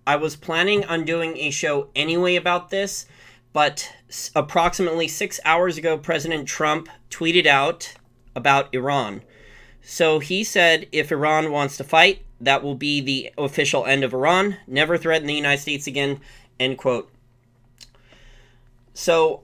I was planning on doing a show anyway about this, but approximately 6 hours ago, President Trump tweeted out about Iran. So he said if Iran wants to fight, that will be the official end of Iran. Never threaten the United States again, end quote. So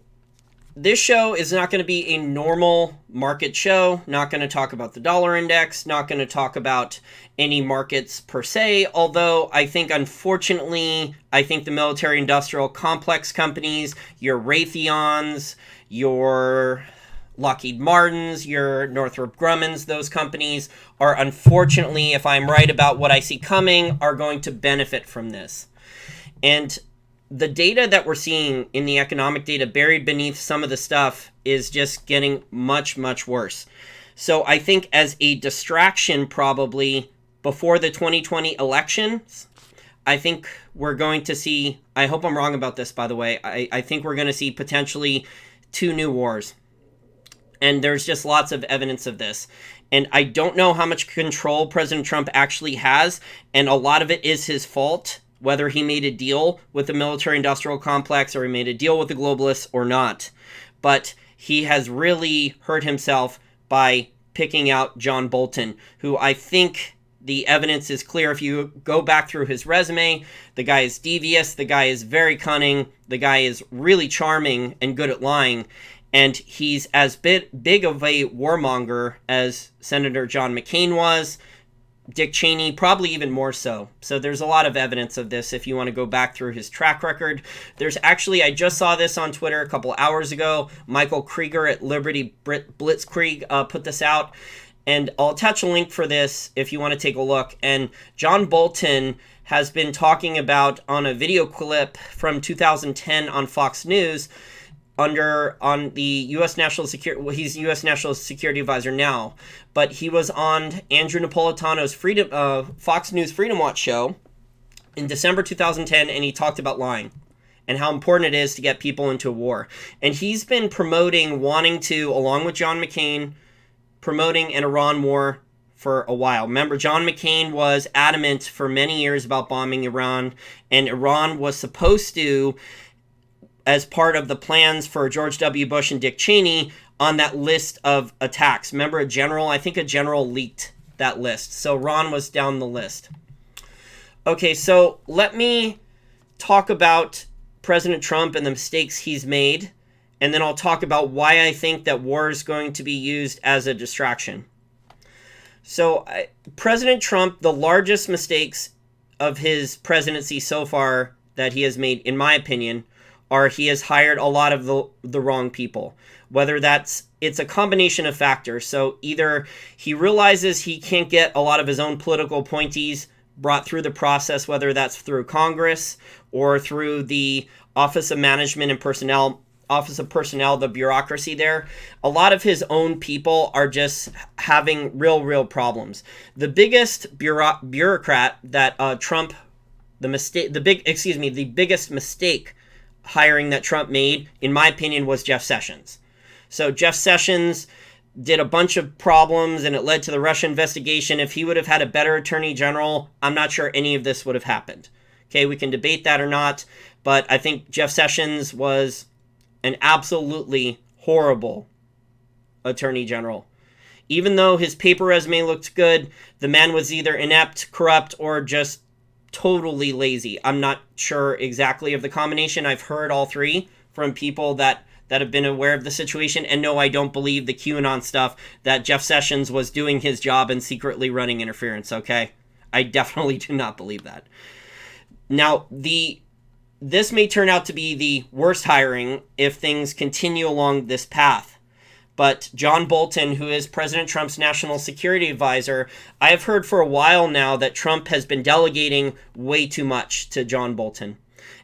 this show is not going to be a normal market show, not going to talk about the dollar index, not going to talk about any markets per se, although I think, unfortunately, the military industrial complex companies, your Raytheons, your Lockheed Martins, your Northrop Grummons, those companies are, unfortunately, if I'm right about what I see coming, are going to benefit from this. And the data that we're seeing in the economic data buried beneath some of the stuff is just getting much, much worse. So I think as a distraction, probably before the 2020 elections, I think we're going to see, I hope I'm wrong about this, by the way, I think we're going to see potentially 2 new wars. And there's just lots of evidence of this. And I don't know how much control President Trump actually has, and a lot of it is his fault, whether he made a deal with the military-industrial complex or he made a deal with the globalists or not. But he has really hurt himself by picking out John Bolton, who I think the evidence is clear. If you go back through his resume, the guy is devious, the guy is very cunning, the guy is really charming and good at lying, and he's as big of a warmonger as Senator John McCain was, Dick Cheney, probably even more so. So there's a lot of evidence of this if you want to go back through his track record. There's actually, I just saw this on Twitter a couple hours ago. Michael Krieger at Liberty Blitzkrieg put this out. And I'll attach a link for this if you want to take a look. And John Bolton has been talking about, on a video clip from 2010 on Fox News, on the U.S. National Security, well, he's U.S. National Security Advisor now, but he was on Andrew Napolitano's Fox News Freedom Watch show in December 2010, and he talked about lying and how important it is to get people into a war. And he's been wanting to, along with John McCain, promoting an Iran war for a while. Remember, John McCain was adamant for many years about bombing Iran, and Iran was supposed to, as part of the plans for George W. Bush and Dick Cheney, on that list of attacks. Remember, a general leaked that list. So Iran was down the list. Okay, so let me talk about President Trump and the mistakes he's made, and then I'll talk about why I think that war is going to be used as a distraction. So President Trump, the largest mistakes of his presidency so far that he has made, in my opinion, are he has hired a lot of the wrong people. Whether it's a combination of factors. So either he realizes he can't get a lot of his own political appointees brought through the process, whether that's through Congress or through the Office of Management and Personnel, the bureaucracy there. A lot of his own people are just having real problems. The biggest bureaucrat that the biggest mistake hiring that Trump made, in my opinion, was Jeff Sessions. So Jeff Sessions did a bunch of problems, and it led to the Russia investigation. If he would have had a better attorney general, I'm not sure any of this would have happened. Okay, we can debate that or not, but I think Jeff Sessions was an absolutely horrible attorney general. Even though his paper resume looked good, the man was either inept, corrupt, or just totally lazy. I'm not sure exactly of the combination. I've heard all three from people that have been aware of the situation. And no, I don't believe the QAnon stuff that Jeff Sessions was doing his job and secretly running interference, okay? I definitely do not believe that. Now, this may turn out to be the worst hiring if things continue along this path. But John Bolton, who is President Trump's national security advisor, I have heard for a while now that Trump has been delegating way too much to John Bolton.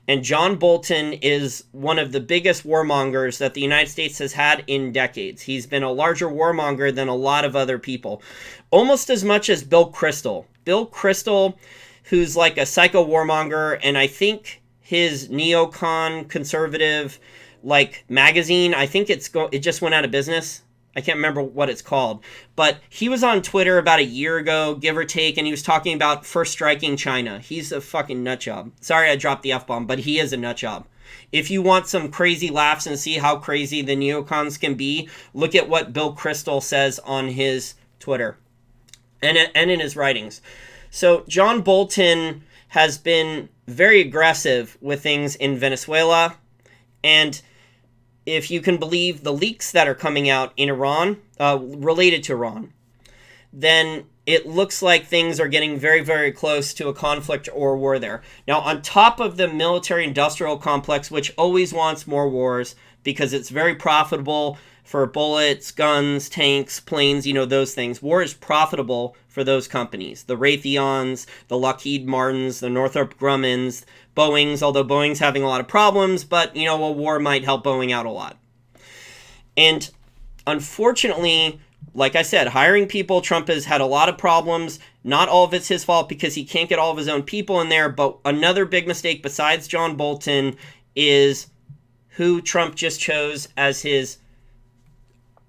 And John Bolton is one of the biggest warmongers that the United States has had in decades. He's been a larger warmonger than a lot of other people. Almost as much as Bill Kristol. Bill Kristol, who's like a psycho warmonger, and I think his neocon conservative magazine, I think it just went out of business. I can't remember what it's called, but he was on Twitter about a year ago, give or take, and he was talking about first striking China. He's a fucking nutjob. Sorry I dropped the F-bomb, but he is a nutjob. If you want some crazy laughs and see how crazy the neocons can be, look at what Bill Kristol says on his Twitter and in his writings. So John Bolton has been very aggressive with things in Venezuela, and if you can believe the leaks that are coming out in Iran, related to Iran, then it looks like things are getting very, very close to a conflict or war there. Now, on top of the military-industrial complex, which always wants more wars because it's very profitable for bullets, guns, tanks, planes, those things. War is profitable for those companies. The Raytheons, the Lockheed Martins, the Northrop Grummans, Boeings, although Boeing's having a lot of problems, but, a war might help Boeing out a lot. And unfortunately, like I said, hiring people, Trump has had a lot of problems. Not all of it's his fault because he can't get all of his own people in there, but another big mistake besides John Bolton is who Trump just chose as his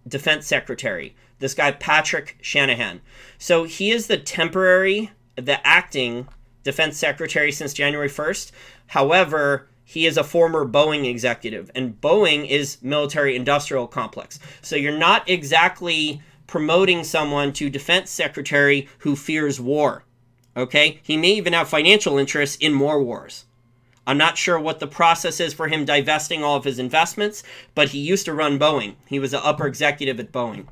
defense secretary. This guy, Patrick Shanahan. So he is the acting defense secretary since January 1st. However, he is a former Boeing executive, and Boeing is military-industrial complex. So you're not exactly promoting someone to defense secretary who fears war, okay? He may even have financial interests in more wars. I'm not sure what the process is for him divesting all of his investments, but he used to run Boeing. He was an upper executive at Boeing.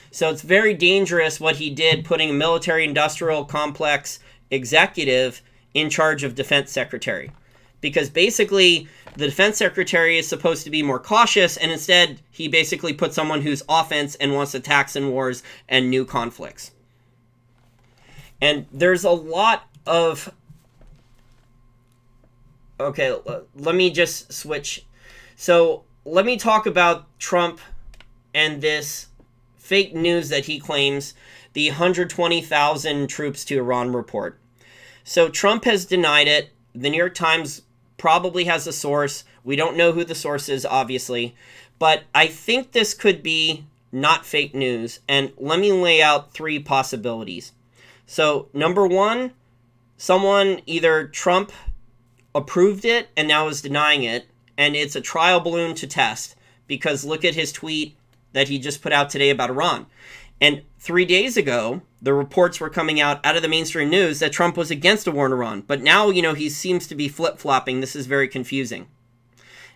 So it's very dangerous what he did, putting a military-industrial complex executive in charge of defense secretary. Because basically, the defense secretary is supposed to be more cautious, and instead, he basically put someone who's offense and wants attacks and wars and new conflicts. And there's a lot of... Okay, let me just switch. So, let me talk about Trump and this fake news that he claims, the 120,000 troops to Iran report. So Trump has denied it. The New York Times probably has a source. We don't know who the source is, obviously. But I think this could be not fake news. And let me lay out three possibilities. So, number one, either Trump approved it and now is denying it, and it's a trial balloon to test. Because look at his tweet that he just put out today about Iran. And 3 days ago, the reports were coming out of the mainstream news that Trump was against a war in Iran. But now, he seems to be flip-flopping. This is very confusing.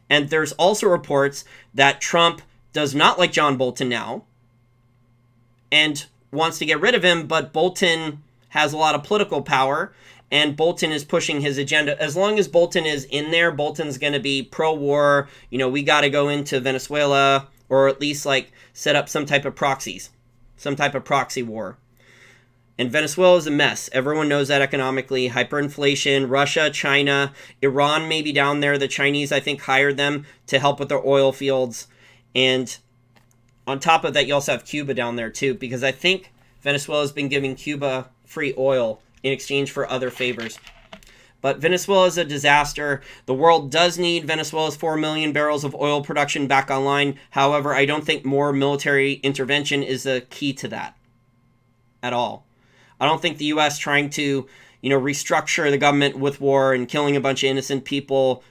And there's also reports that Trump does not like John Bolton now and wants to get rid of him, but Bolton has a lot of political power, and Bolton is pushing his agenda. As long as Bolton is in there, Bolton's going to be pro-war. We got to go into Venezuela, or at least, set up some type of proxies. Some type of proxy war. And Venezuela is a mess. Everyone knows that economically. Hyperinflation, Russia, China, Iran may be down there. The Chinese, I think, hired them to help with their oil fields. And on top of that, you also have Cuba down there, too, because I think Venezuela has been giving Cuba free oil in exchange for other favors. But Venezuela is a disaster. The world does need Venezuela's 4 million barrels of oil production back online. However, I don't think more military intervention is the key to that at all. I don't think the U.S. trying to, restructure the government with war and killing a bunch of innocent people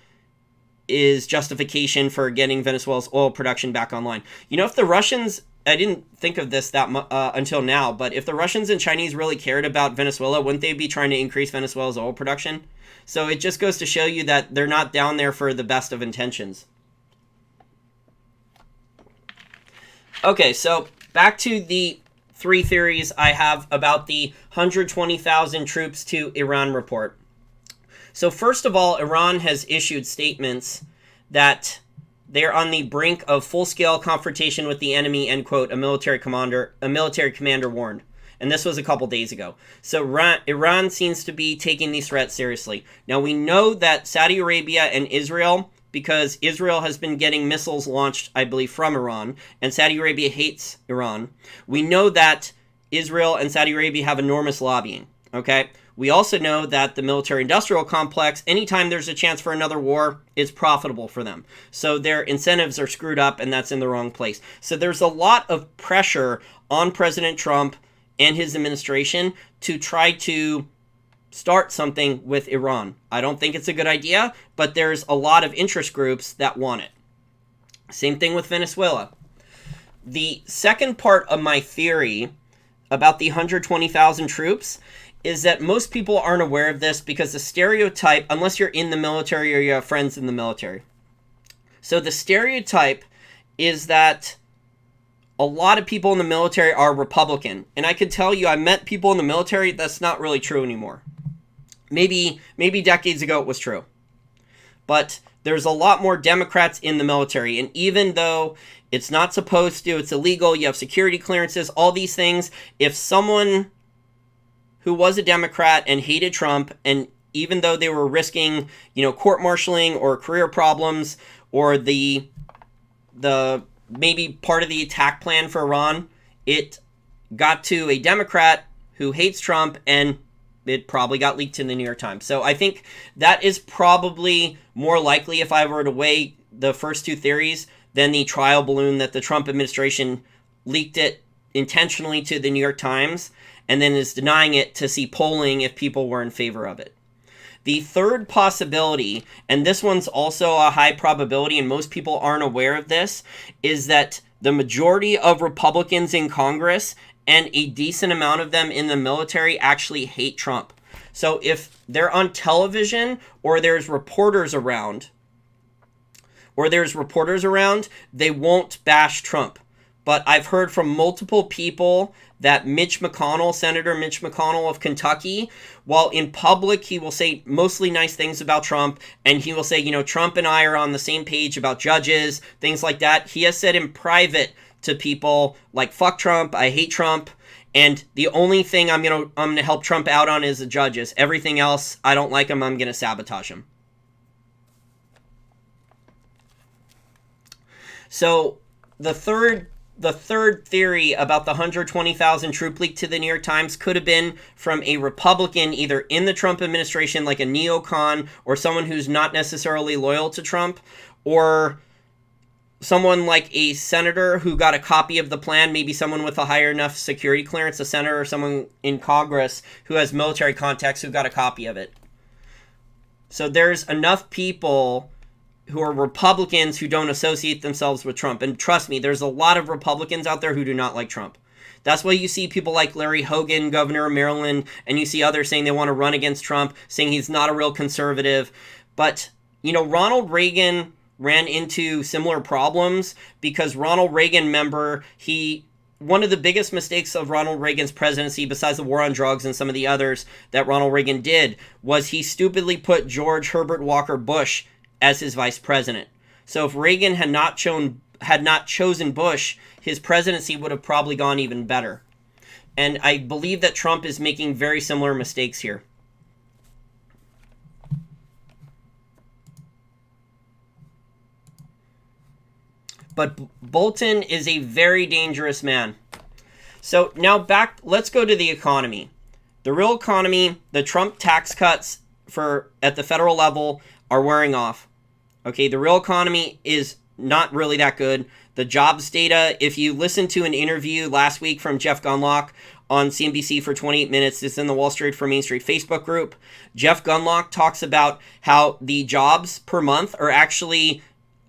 is justification for getting Venezuela's oil production back online. If the Russians... I didn't think of this until now, but if the Russians and Chinese really cared about Venezuela, wouldn't they be trying to increase Venezuela's oil production? So it just goes to show you that they're not down there for the best of intentions. Okay, so back to the three theories I have about the 120,000 troops to Iran report. So first of all, Iran has issued statements that they're on the brink of full-scale confrontation with the enemy, end quote, a military commander warned. And this was a couple days ago. So Iran seems to be taking these threats seriously. Now, we know that Saudi Arabia and Israel, because Israel has been getting missiles launched, I believe, from Iran, and Saudi Arabia hates Iran. We know that Israel and Saudi Arabia have enormous lobbying. Okay? We also know that the military-industrial complex, anytime there's a chance for another war, is profitable for them. So their incentives are screwed up, and that's in the wrong place. So there's a lot of pressure on President Trump and his administration to try to start something with Iran. I don't think it's a good idea, but there's a lot of interest groups that want it. Same thing with Venezuela. The second part of my theory about the 120,000 troops is that most people aren't aware of this because the stereotype, unless you're in the military or you have friends in the military. So the stereotype is that a lot of people in the military are Republican. And I could tell you, I met people in the military, that's not really true anymore. Maybe decades ago it was true. But there's a lot more Democrats in the military. And even though it's not supposed to, it's illegal, you have security clearances, all these things, if someone who was a Democrat and hated Trump, and even though they were risking, court-martialing or career problems or the maybe part of the attack plan for Iran, it got to a Democrat who hates Trump, and it probably got leaked in the New York Times. So I think that is probably more likely, if I were to weigh the first two theories, than the trial balloon that the Trump administration leaked it intentionally to the New York Times and then is denying it to see polling if people were in favor of it. The third possibility, and this one's also a high probability and most people aren't aware of this, is that the majority of Republicans in Congress and a decent amount of them in the military actually hate Trump. So if they're on television or there's reporters around, they won't bash Trump. But I've heard from multiple people that Senator Mitch McConnell of Kentucky, while in public he will say mostly nice things about Trump, and he will say, Trump and I are on the same page about judges, things like that. He has said in private to people like, fuck Trump, I hate Trump, and the only thing I'm gonna help Trump out on is the judges. Everything else, I don't like him, I'm gonna sabotage him. So the third theory about the 120,000 troop leak to the New York Times could have been from a Republican either in the Trump administration, like a neocon, or someone who's not necessarily loyal to Trump, or someone like a senator who got a copy of the plan, maybe someone with a higher enough security clearance, a senator or someone in Congress who has military contacts who got a copy of it. So there's enough people who are Republicans who don't associate themselves with Trump. And trust me, there's a lot of Republicans out there who do not like Trump. That's why you see people like Larry Hogan, governor of Maryland, and you see others saying they want to run against Trump, saying he's not a real conservative. But, Ronald Reagan ran into similar problems because Ronald Reagan, one of the biggest mistakes of Ronald Reagan's presidency, besides the war on drugs and some of the others that Ronald Reagan did, was he stupidly put George Herbert Walker Bush as his vice president. So if Reagan had not chosen Bush, his presidency would have probably gone even better. And I believe that Trump is making very similar mistakes here. But Bolton is a very dangerous man. So now let's go to the economy. The real economy, the Trump tax cuts at the federal level are wearing off. Okay, the real economy is not really that good. The jobs data, if you listen to an interview last week from Jeff Gundlach on CNBC for 28 minutes, it's in the Wall Street for Main Street Facebook group. Jeff Gundlach talks about how the jobs per month are actually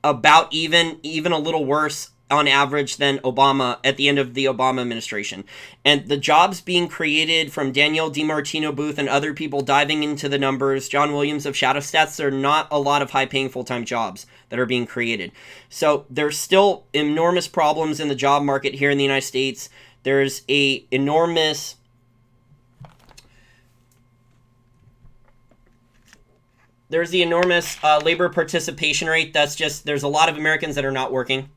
about even a little worse on average than Obama at the end of the Obama administration. And the jobs being created from Danielle DiMartino Booth and other people diving into the numbers, John Williams of Shadow Stats, there are not a lot of high-paying full-time jobs that are being created. So there's still enormous problems in the job market here in the United States. There's the enormous labor participation rate. There's a lot of Americans that are not working.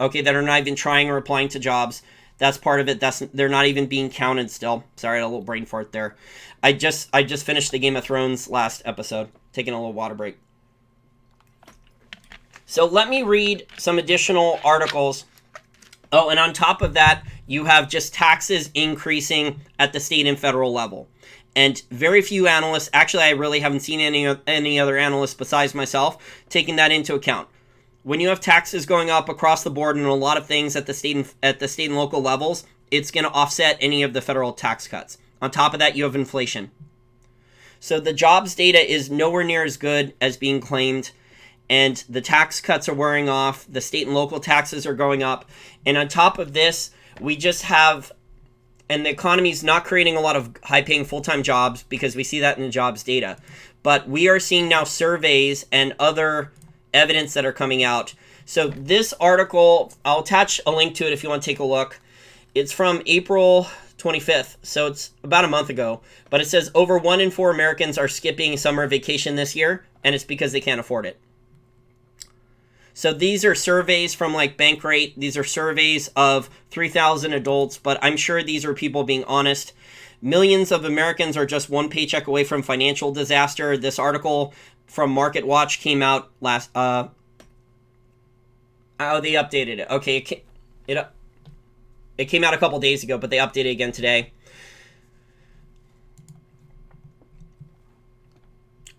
Okay, that are not even trying or applying to jobs. That's part of it. They're not even being counted still. Sorry, I had a little brain fart there. I just finished the Game of Thrones last episode. Taking a little water break. So let me read some additional articles. Oh, and on top of that, you have just taxes increasing at the state and federal level. And very few analysts, actually I really haven't seen any other analysts besides myself, taking that into account. When you have taxes going up across the board and a lot of things at the state and local levels, it's going to offset any of the federal tax cuts. On top of that, you have inflation. So the jobs data is nowhere near as good as being claimed, and the tax cuts are wearing off. The state and local taxes are going up. And on top of this, we just have, and the economy is not creating a lot of high-paying full-time jobs because we see that in the jobs data. But we are seeing now surveys and other evidence that are coming out. So this article, I'll attach a link to it if you want to take a look. It's from April 25th, so it's about a month ago. But it says over 1 in 4 Americans are skipping summer vacation this year, and it's because they can't afford it. So these are surveys from like Bankrate. These are surveys of 3,000 adults, but I'm sure these are people being honest. Millions of Americans are just one paycheck away from financial disaster. This article from Market Watch came out last, they updated it. Okay, it came out a couple days ago, but they updated it again today.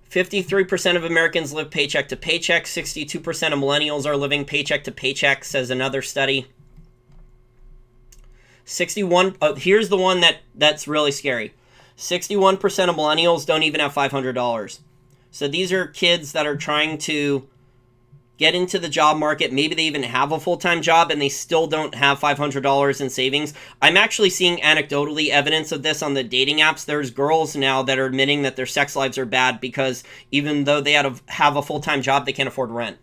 53% of Americans live paycheck to paycheck. 62% of millennials are living paycheck to paycheck, says another study. 61. Here's the one that's really scary. 61% of millennials don't even have $500. So these are kids that are trying to get into the job market. Maybe they even have a full-time job and they still don't have $500 in savings. I'm actually seeing anecdotally evidence of this on the dating apps. There's girls now that are admitting that their sex lives are bad because even though they have a full-time job, they can't afford rent.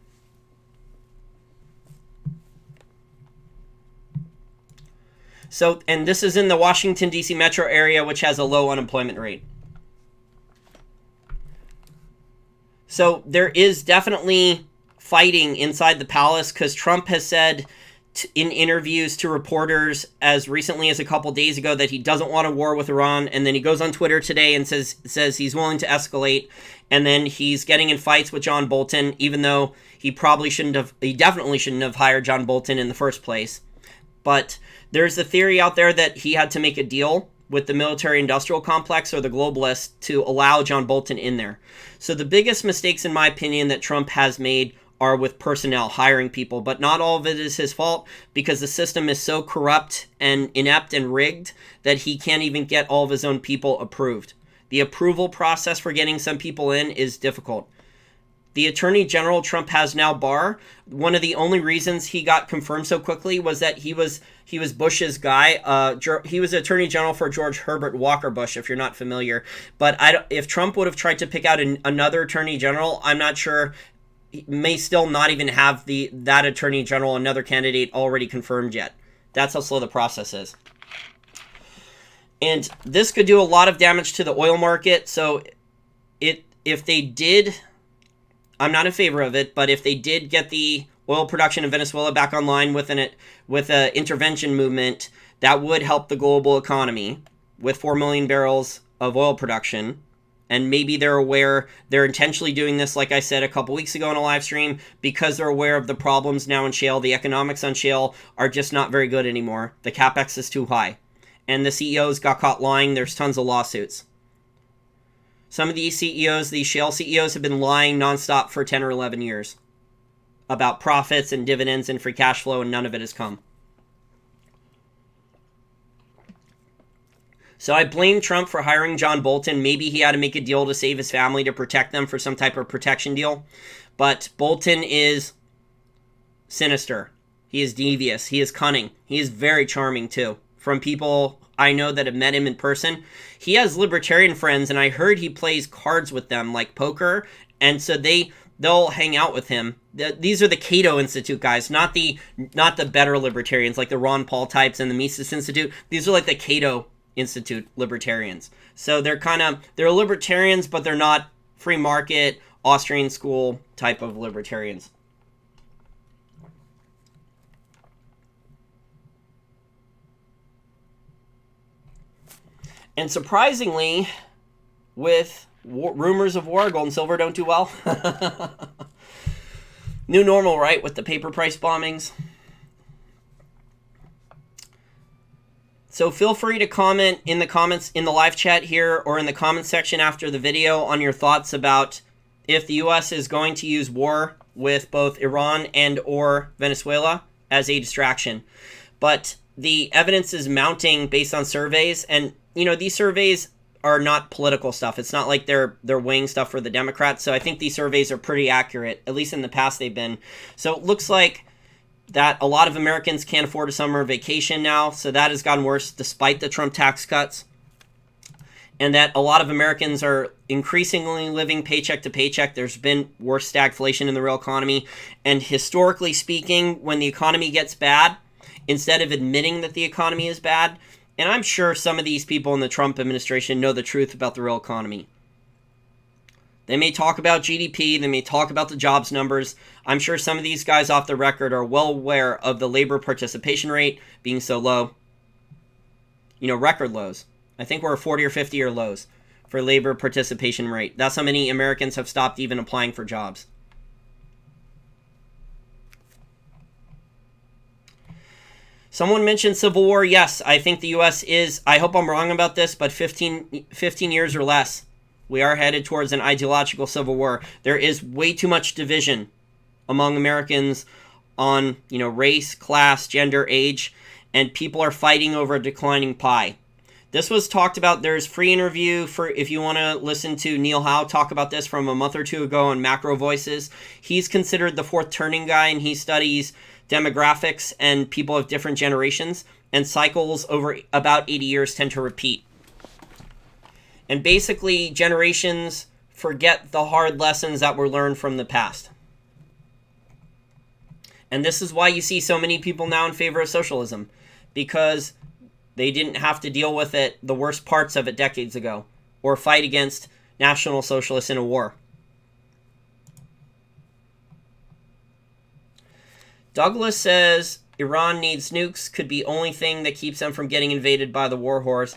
So, and this is in the Washington, D.C. metro area, which has a low unemployment rate. So there is definitely fighting inside the palace because Trump has said in interviews to reporters as recently as a couple days ago that he doesn't want a war with Iran, and then he goes on Twitter today and says he's willing to escalate, and then he's getting in fights with John Bolton, even though he definitely shouldn't have hired John Bolton in the first place. But there's a theory out there that he had to make a deal with the military-industrial complex or the globalists to allow John Bolton in there. So the biggest mistakes, in my opinion, that Trump has made are with personnel, hiring people, but not all of it is his fault because the system is so corrupt and inept and rigged that he can't even get all of his own people approved. The approval process for getting some people in is difficult. The Attorney General Trump has now, Barr, one of the only reasons he got confirmed so quickly was that he was Bush's guy. He was Attorney General for George Herbert Walker Bush, if you're not familiar. But if Trump would have tried to pick out another Attorney General, I'm not sure. He may still not even have that Attorney General, another candidate, already confirmed yet. That's how slow the process is. And this could do a lot of damage to the oil market. So if they did, I'm not in favor of it, but if they did get the oil production in Venezuela back online with an intervention movement, that would help the global economy with 4 million barrels of oil production. And maybe they're aware, they're intentionally doing this, like I said a couple weeks ago in a live stream, because they're aware of the problems now in shale. The economics on shale are just not very good anymore. The capex is too high. And the CEOs got caught lying. There's tons of lawsuits. Some of these CEOs, these shale CEOs, have been lying nonstop for 10 or 11 years about profits and dividends and free cash flow, and none of it has come. So I blame Trump for hiring John Bolton. Maybe he had to make a deal to save his family to protect them for some type of protection deal. But Bolton is sinister. He is devious. He is cunning. He is very charming too. From people I know that have met him in person. He has libertarian friends, and I heard he plays cards with them, like poker. And so they'll hang out with him. These are the Cato Institute guys, not the better libertarians, like the Ron Paul types and the Mises Institute. These are like the Cato Institute libertarians. So they're libertarians, but they're not free market, Austrian school type of libertarians. And surprisingly, with rumors of war, gold and silver don't do well. New normal, right? With the paper price bombings. So feel free to comment in the comments in the live chat here or in the comments section after the video on your thoughts about if the U.S. is going to use war with both Iran and or Venezuela as a distraction. But the evidence is mounting based on surveys, and these surveys are not political stuff. It's not like they're weighing stuff for the Democrats. So I think these surveys are pretty accurate, at least in the past they've been. So it looks like that a lot of Americans can't afford a summer vacation now. So that has gotten worse despite the Trump tax cuts. And that a lot of Americans are increasingly living paycheck to paycheck. There's been worse stagflation in the real economy. And historically speaking, when the economy gets bad, instead of admitting that the economy is bad, and I'm sure some of these people in the Trump administration know the truth about the real economy. They may talk about GDP, they may talk about the jobs numbers. I'm sure some of these guys off the record are well aware of the labor participation rate being so low. Record lows. I think we're 40 or 50-year lows for labor participation rate. That's how many Americans have stopped even applying for jobs. Someone mentioned civil war. Yes, I think the U.S. is, I hope I'm wrong about this, but 15 years or less, we are headed towards an ideological civil war. There is way too much division among Americans on, race, class, gender, age, and people are fighting over a declining pie. This was talked about. There's free interview for if you want to listen to Neil Howe talk about this from a month or two ago on Macro Voices. He's considered the fourth turning guy, and he studies demographics and people of different generations, and cycles over about 80 years tend to repeat. And basically, generations forget the hard lessons that were learned from the past. And this is why you see so many people now in favor of socialism, because they didn't have to deal with it, the worst parts of it decades ago, or fight against National Socialists in a war. Douglas says Iran needs nukes, could be only thing that keeps them from getting invaded by the war horse.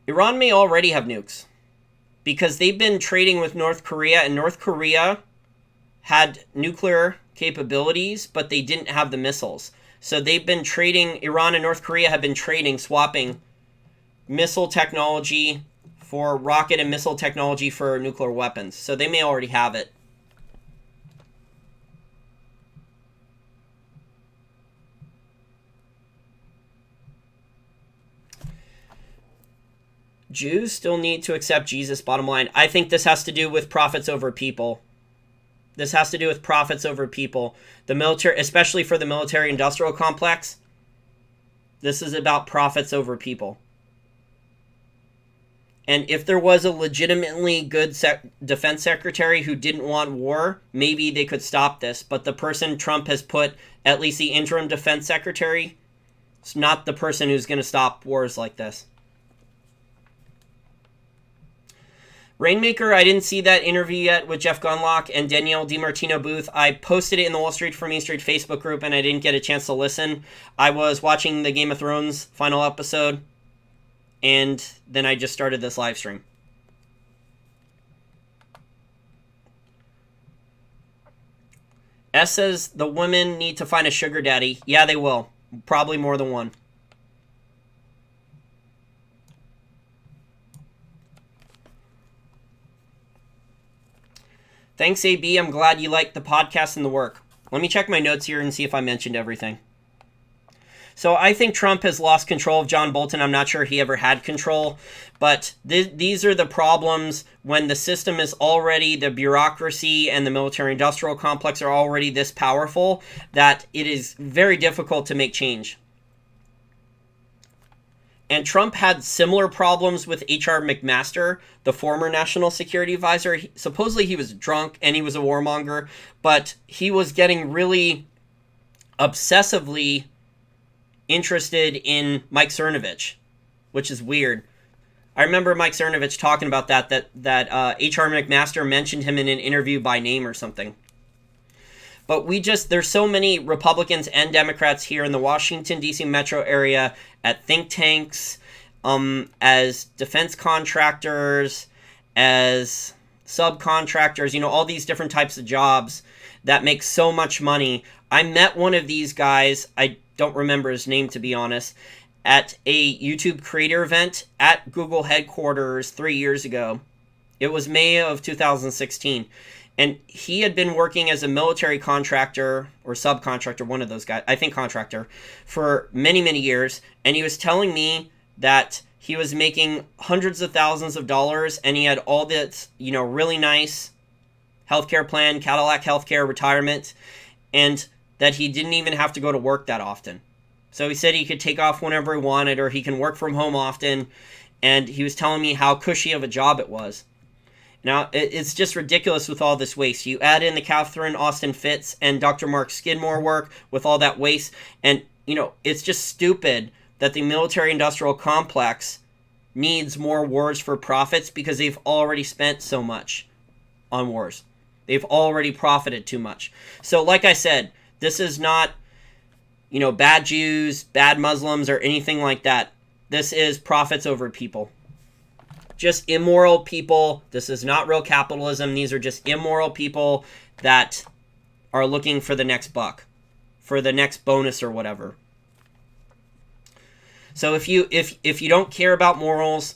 Iran may already have nukes because they've been trading with North Korea, and North Korea had nuclear capabilities, but they didn't have the missiles. So they've been trading, Iran and North Korea have been trading, swapping missile technology for rocket and missile technology for nuclear weapons. So they may already have it. Jews still need to accept Jesus, bottom line. I think this has to do with profits over people. This has to do with profits over people. The military, especially for the military-industrial complex, this is about profits over people. And if there was a legitimately good defense secretary who didn't want war, maybe they could stop this. But the person Trump has put, at least the interim defense secretary, is not the person who's going to stop wars like this. Rainmaker, I didn't see that interview yet with Jeff Gunlock and Danielle DiMartino Booth. I posted it in the Wall Street for Main Street Facebook group, and I didn't get a chance to listen. I was watching the Game of Thrones final episode, and then I just started this live stream. S says the women need to find a sugar daddy. Yeah, they will. Probably more than one. Thanks, AB. I'm glad you liked the podcast and the work. Let me check my notes here and see if I mentioned everything. So I think Trump has lost control of John Bolton. I'm not sure he ever had control, but these are the problems when the system is already, the bureaucracy and the military-industrial complex are already this powerful that it is very difficult to make change. And Trump had similar problems with H.R. McMaster, the former national security advisor. Supposedly he was drunk and he was a warmonger, but he was getting really obsessively interested in Mike Cernovich, which is weird. I remember Mike Cernovich talking about that H.R. McMaster mentioned him in an interview by name or something. But there's so many Republicans and Democrats here in the Washington, D.C. metro area at think tanks, as defense contractors, as subcontractors, all these different types of jobs that make so much money. I met one of these guys. I don't remember his name to be honest, at a YouTube creator event at Google headquarters 3 years ago. It was May of 2016. And he had been working as a military contractor or subcontractor, one of those guys, I think contractor, for many, many years. And he was telling me that he was making hundreds of thousands of dollars and he had all this, really nice healthcare plan, Cadillac healthcare, retirement, and that he didn't even have to go to work that often. So he said he could take off whenever he wanted or he can work from home often. And he was telling me how cushy of a job it was. Now, it's just ridiculous with all this waste. You add in the Catherine Austin Fitts and Dr. Mark Skidmore work with all that waste, and, it's just stupid that the military-industrial complex needs more wars for profits because they've already spent so much on wars. They've already profited too much. So, like I said, this is not, bad Jews, bad Muslims, or anything like that. This is profits over people. Just immoral people. This is not real capitalism. These are just immoral people that are looking for the next buck, for the next bonus or whatever. So if you don't care about morals,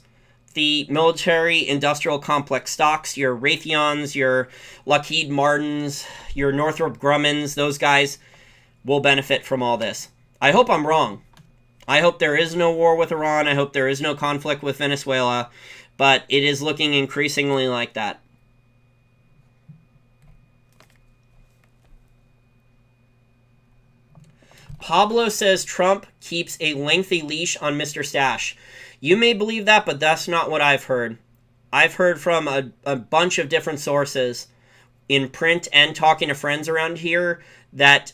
the military industrial complex stocks, your Raytheons, your Lockheed Martins, your Northrop Grummans, those guys will benefit from all this. I hope I'm wrong. I hope there is no war with Iran. I hope there is no conflict with Venezuela. But it is looking increasingly like that. Pablo says Trump keeps a lengthy leash on Mr. Stash. You may believe that, but that's not what I've heard. I've heard from a bunch of different sources in print and talking to friends around here that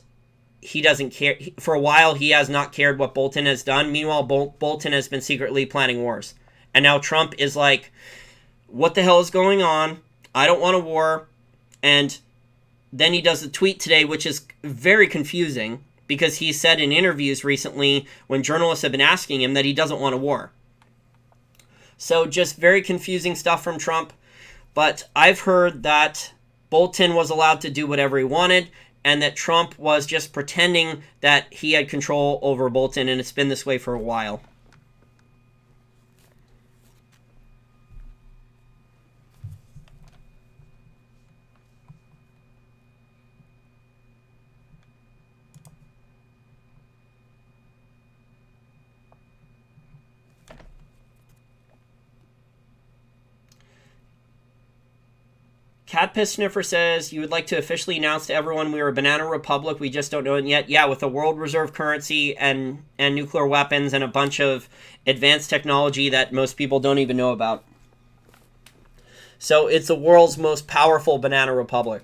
he doesn't care. For a while, he has not cared what Bolton has done. Meanwhile, Bolton has been secretly planning wars. And now Trump is like, what the hell is going on? I don't want a war. And then he does a tweet today, which is very confusing because he said in interviews recently when journalists have been asking him that he doesn't want a war. So just very confusing stuff from Trump. But I've heard that Bolton was allowed to do whatever he wanted and that Trump was just pretending that he had control over Bolton, and it's been this way for a while. Cat Piss Sniffer says, you would like to officially announce to everyone we are a banana republic, we just don't know it yet. Yeah, with a world reserve currency and nuclear weapons and a bunch of advanced technology that most people don't even know about. So it's the world's most powerful banana republic.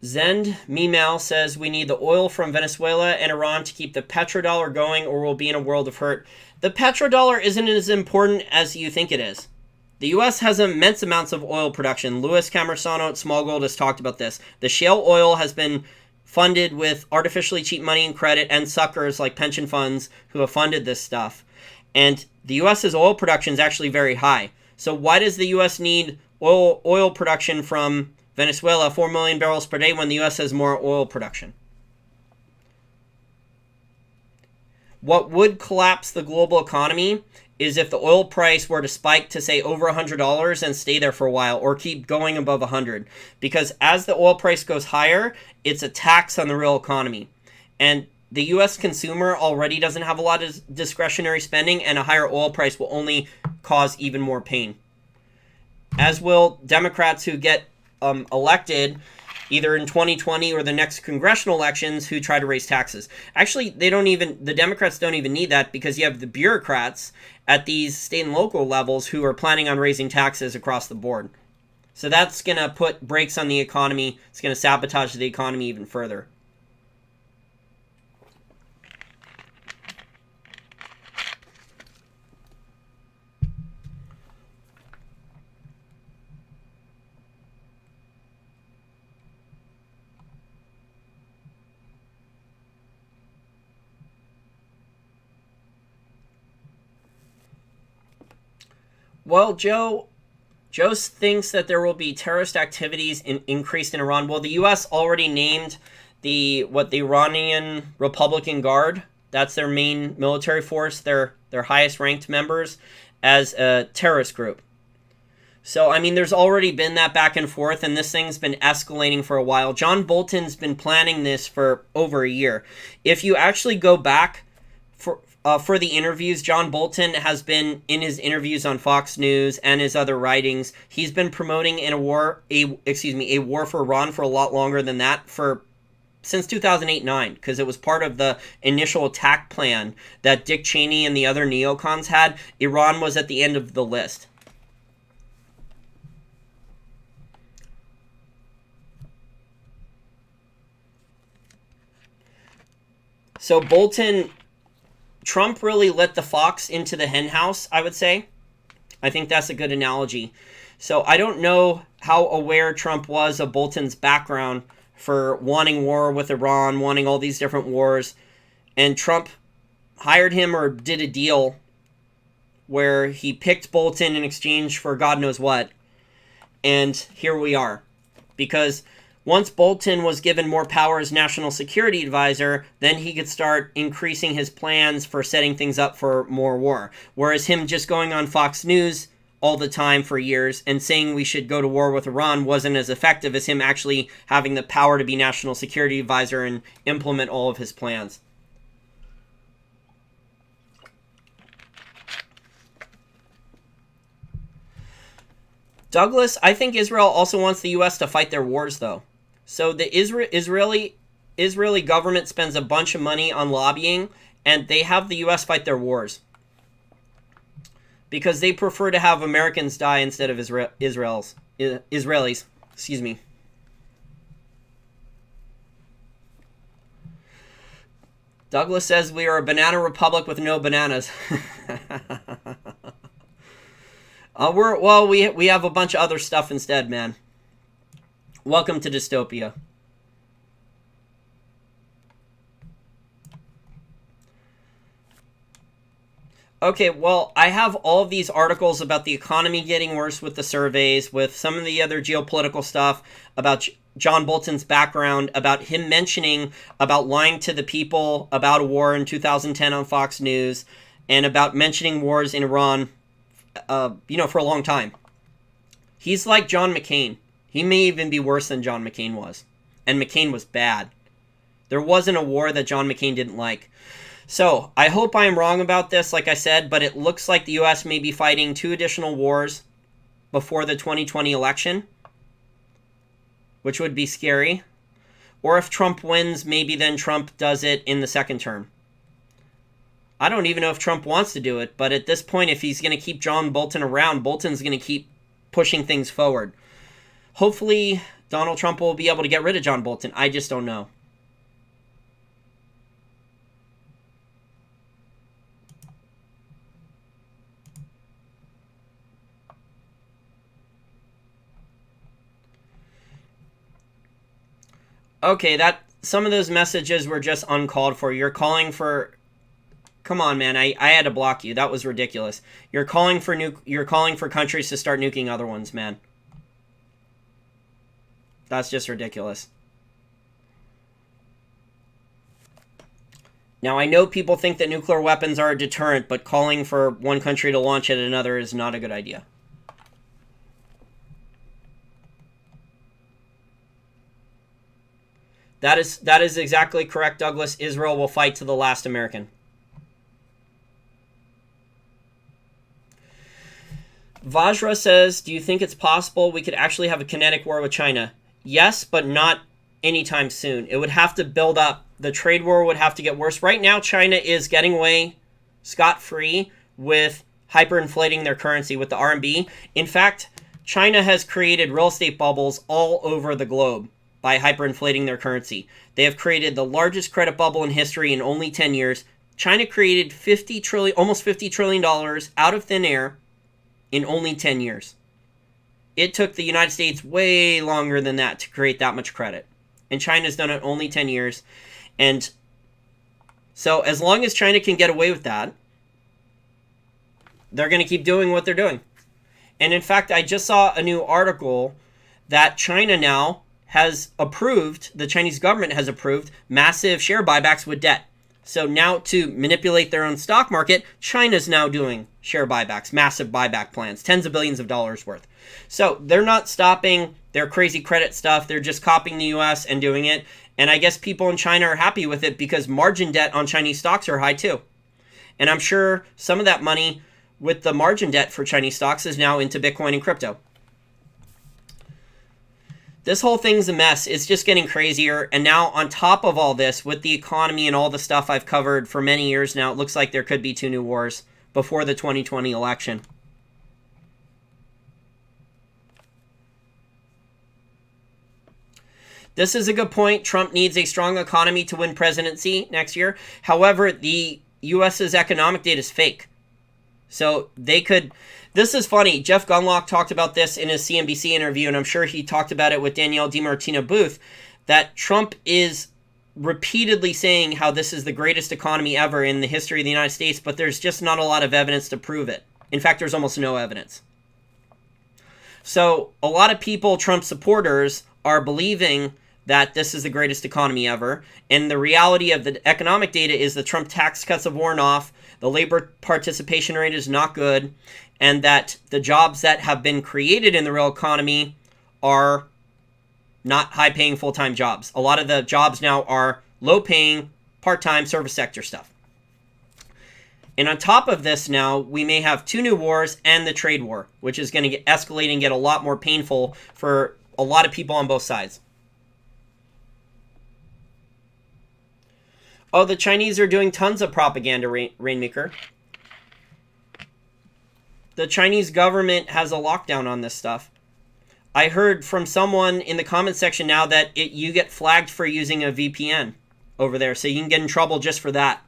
Zend Memal says, we need the oil from Venezuela and Iran to keep the petrodollar going or we'll be in a world of hurt. The petrodollar isn't as important as you think it is. The U.S. has immense amounts of oil production. Louis Camersano at Small Gold has talked about this. The shale oil has been funded with artificially cheap money and credit and suckers like pension funds who have funded this stuff. And the U.S.'s oil production is actually very high. So why does the U.S. need oil production from Venezuela, 4 million barrels per day, when the U.S. has more oil production? What would collapse the global economy is if the oil price were to spike to, say, over $100 and stay there for a while or keep going above 100. Because as the oil price goes higher, it's a tax on the real economy. And the U.S. consumer already doesn't have a lot of discretionary spending, and a higher oil price will only cause even more pain. As will Democrats who get elected either in 2020 or the next congressional elections who try to raise taxes. Actually, the Democrats don't even need that because you have the bureaucrats at these state and local levels who are planning on raising taxes across the board. So that's going to put brakes on the economy. It's going to sabotage the economy even further. Well, Joe, Joe thinks that there will be terrorist activities increased in Iran. Well, the U.S. already named the Iranian Republican Guard, that's their main military force, their highest ranked members, as a terrorist group. So, I mean, there's already been that back and forth, and this thing's been escalating for a while. John Bolton's been planning this for over a year. If you actually go back for the interviews, John Bolton has been, in his interviews on Fox News and his other writings, he's been promoting a war for Iran for a lot longer than that, since 2008-9, because it was part of the initial attack plan that Dick Cheney and the other neocons had. Iran was at the end of the list. So Trump really let the fox into the henhouse, I would say. I think that's a good analogy. So I don't know how aware Trump was of Bolton's background for wanting war with Iran, wanting all these different wars. And Trump hired him or did a deal where he picked Bolton in exchange for God knows what. And here we are. Because once Bolton was given more power as National Security Advisor, then he could start increasing his plans for setting things up for more war. Whereas him just going on Fox News all the time for years and saying we should go to war with Iran wasn't as effective as him actually having the power to be National Security Advisor and implement all of his plans. Douglas, I think Israel also wants the U.S. to fight their wars, though. So the Israeli government spends a bunch of money on lobbying, and they have the U.S. fight their wars. Because they prefer to have Americans die instead of Israelis. Excuse me. Douglas says we are a banana republic with no bananas. We have a bunch of other stuff instead, man. Welcome to dystopia. Okay, well, I have all of these articles about the economy getting worse with the surveys, with some of the other geopolitical stuff, about John Bolton's background, about him mentioning about lying to the people about a war in 2010 on Fox News, and about mentioning wars in Iran, for a long time. He's like John McCain. He may even be worse than John McCain was. And McCain was bad. There wasn't a war that John McCain didn't like. So, I hope I'm wrong about this, like I said, but it looks like the U.S. may be fighting 2 additional wars before the 2020 election, which would be scary. Or if Trump wins, maybe then Trump does it in the second term. I don't even know if Trump wants to do it, but at this point, if he's going to keep John Bolton around, Bolton's going to keep pushing things forward. Hopefully, Donald Trump will be able to get rid of John Bolton. I just don't know. Okay, some of those messages were just uncalled for. You're calling for... Come on, man. I had to block you. That was ridiculous. You're calling for countries to start nuking other ones, man. That's just ridiculous. Now, I know people think that nuclear weapons are a deterrent, but calling for one country to launch at another is not a good idea. That is exactly correct, Douglas. Israel will fight to the last American. Vajra says, do you think it's possible we could actually have a kinetic war with China? Yes, but not anytime soon. It would have to build up. The trade war would have to get worse. Right now, China is getting away scot-free with hyperinflating their currency with the RMB. In fact, China has created real estate bubbles all over the globe by hyperinflating their currency. They have created the largest credit bubble in history in only 10 years. China created almost $50 trillion out of thin air in only 10 years. It took the United States way longer than that to create that much credit. And China's done it in only 10 years. And so as long as China can get away with that, they're going to keep doing what they're doing. And in fact, I just saw a new article that China now has approved, the Chinese government has approved massive share buybacks with debt. So now, to manipulate their own stock market, China's now doing share buybacks, massive buyback plans, tens of billions of dollars worth. So they're not stopping their crazy credit stuff. They're just copying the US and doing it. And I guess people in China are happy with it because margin debt on Chinese stocks are high too. And I'm sure some of that money with the margin debt for Chinese stocks is now into Bitcoin and crypto. This whole thing's a mess. It's just getting crazier. And now on top of all this, with the economy and all the stuff I've covered for many years now, it looks like there could be 2 new wars before the 2020 election. This is a good point. Trump needs a strong economy to win presidency next year. However, the U.S.'s economic data is fake. So they could... This is funny. Jeff Gundlach talked about this in his CNBC interview, and I'm sure he talked about it with Danielle DiMartino Booth, that Trump is repeatedly saying how this is the greatest economy ever in the history of the United States, but there's just not a lot of evidence to prove it. In fact, there's almost no evidence. So a lot of people, Trump supporters, are believing that this is the greatest economy ever. And the reality of the economic data is the Trump tax cuts have worn off, the labor participation rate is not good, and that the jobs that have been created in the real economy are not high-paying full-time jobs. A lot of the jobs now are low-paying, part-time service sector stuff. And on top of this now, we may have 2 new wars and the trade war, which is going to escalate and get a lot more painful for a lot of people on both sides. Oh, the Chinese are doing tons of propaganda, Rainmaker. The Chinese government has a lockdown on this stuff. I heard from someone in the comment section now that you get flagged for using a VPN over there, so you can get in trouble just for that.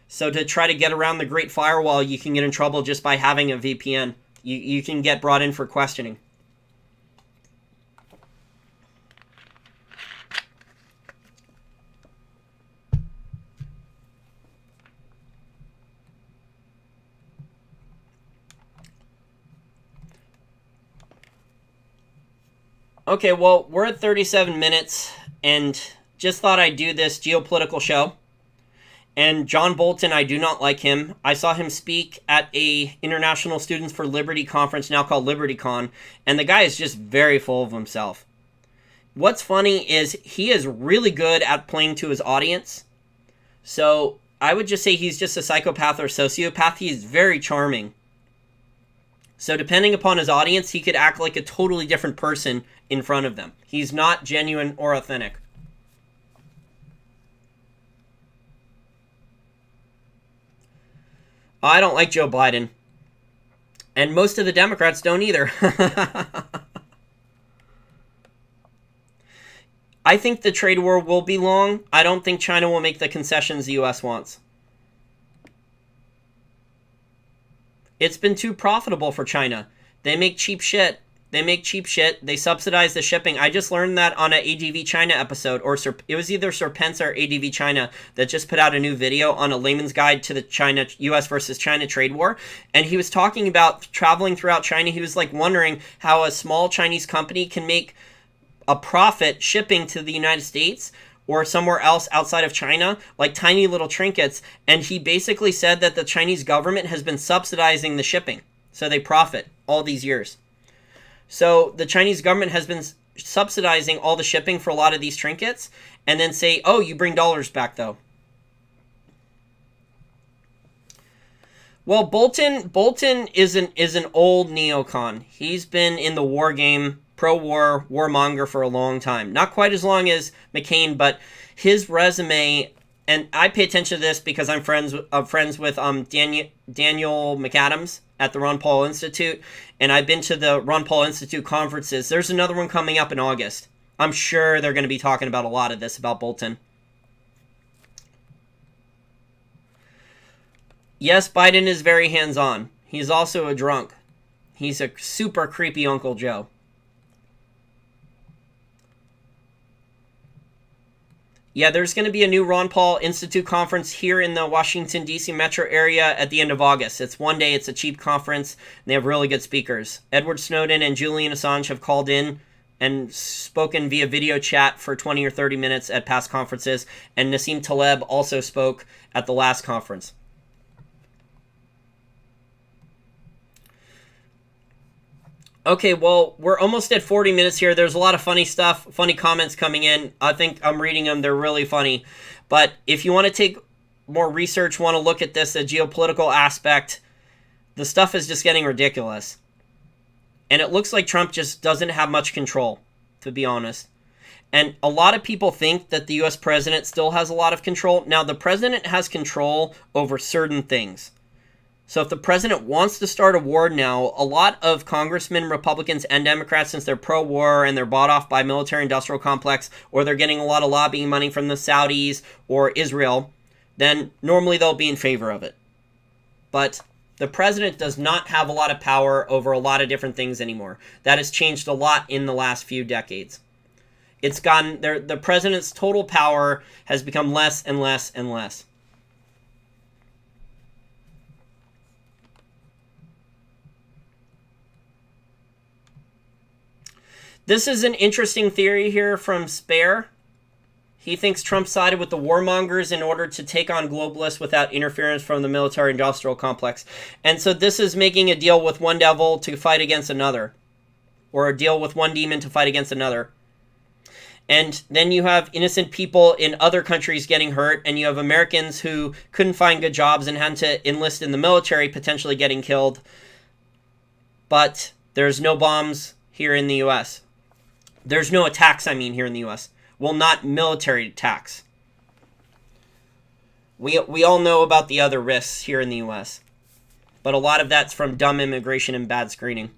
So to try to get around the Great Firewall, you can get in trouble just by having a VPN. You can get brought in for questioning. Okay, well, we're at 37 minutes, and just thought I'd do this geopolitical show. And John Bolton, I do not like him. I saw him speak at a International Students for Liberty conference, now called LibertyCon, and the guy is just very full of himself. What's funny is he is really good at playing to his audience. So I would just say he's just a psychopath or sociopath. He's very charming. So depending upon his audience, he could act like a totally different person in front of them. He's not genuine or authentic. I don't like Joe Biden. And most of the Democrats don't either. I think the trade war will be long. I don't think China will make the concessions the U.S. wants. It's been too profitable for China. They make cheap shit. They subsidize the shipping. I just learned that on an ADV China episode, or it was either Serpents or ADV China that just put out a new video on a layman's guide to the U.S. versus China trade war. And he was talking about traveling throughout China. He was like wondering how a small Chinese company can make a profit shipping to the United States or somewhere else outside of China, like tiny little trinkets. And he basically said that the Chinese government has been subsidizing the shipping, so they profit all these years. So the Chinese government has been subsidizing all the shipping for a lot of these trinkets, and then say, oh, you bring dollars back, though. Well, Bolton is an old neocon. He's been in the war game, pro-war, warmonger for a long time. Not quite as long as McCain, but his resume, and I pay attention to this because I'm friends with Daniel McAdams at the Ron Paul Institute, and I've been to the Ron Paul Institute conferences. There's another one coming up in August. I'm sure they're going to be talking about a lot of this about Bolton. Yes, Biden is very hands-on. He's also a drunk. He's a super creepy Uncle Joe. Yeah, there's going to be a new Ron Paul Institute conference here in the Washington, D.C. metro area at the end of August. It's one day, it's a cheap conference, and they have really good speakers. Edward Snowden and Julian Assange have called in and spoken via video chat for 20 or 30 minutes at past conferences, and Nassim Taleb also spoke at the last conference. Okay, well, we're almost at 40 minutes here. There's a lot of funny stuff, funny comments coming in. I think I'm reading them. They're really funny. But if you want to take more research, want to look at this, a geopolitical aspect, the stuff is just getting ridiculous. And it looks like Trump just doesn't have much control, to be honest. And a lot of people think that the U.S. president still has a lot of control. Now, the president has control over certain things. So if the president wants to start a war now, a lot of congressmen, Republicans, and Democrats, since they're pro-war and they're bought off by military-industrial complex, or they're getting a lot of lobbying money from the Saudis or Israel, then normally they'll be in favor of it. But the president does not have a lot of power over a lot of different things anymore. That has changed a lot in the last few decades. It's gotten there. The president's total power has become less and less and less. This is an interesting theory here from Spare. He thinks Trump sided with the warmongers in order to take on globalists without interference from the military-industrial complex. And so this is making a deal with one devil to fight against another. Or a deal with one demon to fight against another. And then you have innocent people in other countries getting hurt, and you have Americans who couldn't find good jobs and had to enlist in the military, potentially getting killed. But there's no bombs here in the U.S. There's no attacks, here in the U.S. Well, not military attacks. We all know about the other risks here in the U.S. But a lot of that's from dumb immigration and bad screening.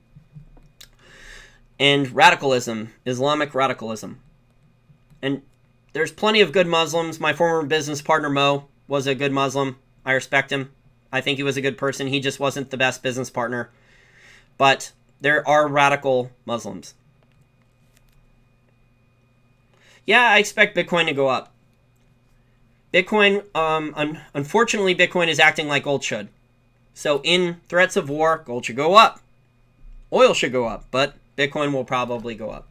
And radicalism, Islamic radicalism. And there's plenty of good Muslims. My former business partner, Mo, was a good Muslim. I respect him. I think he was a good person. He just wasn't the best business partner. But there are radical Muslims. Yeah, I expect Bitcoin to go up. Bitcoin, unfortunately, Bitcoin is acting like gold should. So in threats of war, gold should go up. Oil should go up, but Bitcoin will probably go up.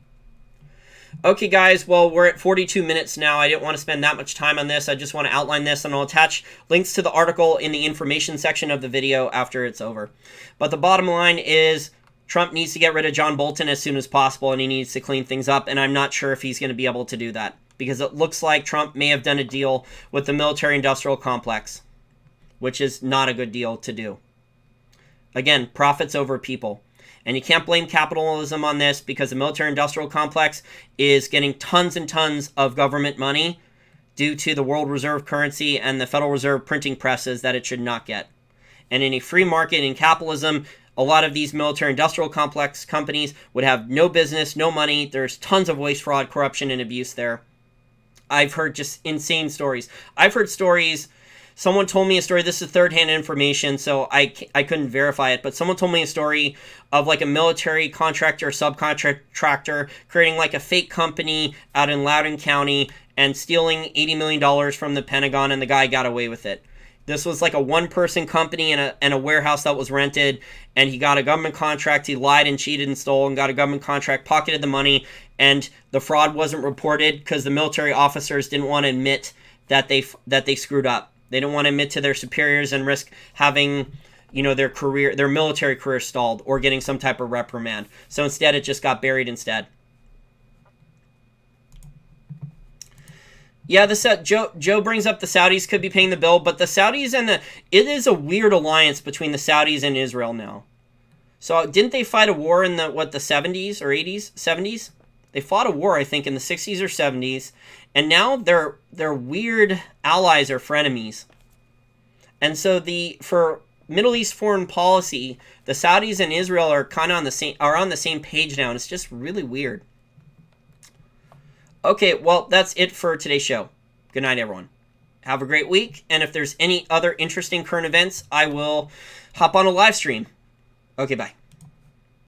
Okay, guys, well, we're at 42 minutes now. I didn't want to spend that much time on this. I just want to outline this, and I'll attach links to the article in the information section of the video after it's over. But the bottom line is Trump needs to get rid of John Bolton as soon as possible, and he needs to clean things up, and I'm not sure if he's going to be able to do that, because it looks like Trump may have done a deal with the military-industrial complex, which is not a good deal to do. Again, profits over people. And you can't blame capitalism on this, because the military-industrial complex is getting tons and tons of government money due to the world reserve currency and the Federal Reserve printing presses that it should not get. And in a free market in capitalism, a lot of these military-industrial complex companies would have no business, no money. There's tons of waste, fraud, corruption, and abuse there. I've heard just insane stories. I've heard stories. Someone told me a story. This is third-hand information, so I couldn't verify it. But someone told me a story of like a military contractor or subcontractor creating like a fake company out in Loudoun County and stealing $80 million from the Pentagon, and the guy got away with it. This was like a one-person company and a warehouse that was rented, and he got a government contract. He lied and cheated and stole and got a government contract, pocketed the money, and the fraud wasn't reported because the military officers didn't want to admit that they screwed up. They didn't want to admit to their superiors and risk having, their military career stalled or getting some type of reprimand. So instead, it just got buried instead. Yeah, Joe brings up the Saudis could be paying the bill, but the Saudis it is a weird alliance between the Saudis and Israel now. So didn't they fight a war in the 70s or 80s, 70s? They fought a war, I think, in the 60s or 70s, and now they're weird allies or frenemies. And so for Middle East foreign policy, the Saudis and Israel are kind of on the same page now, and it's just really weird. Okay, well, that's it for today's show. Good night, everyone. Have a great week, and if there's any other interesting current events, I will hop on a live stream. Okay, bye.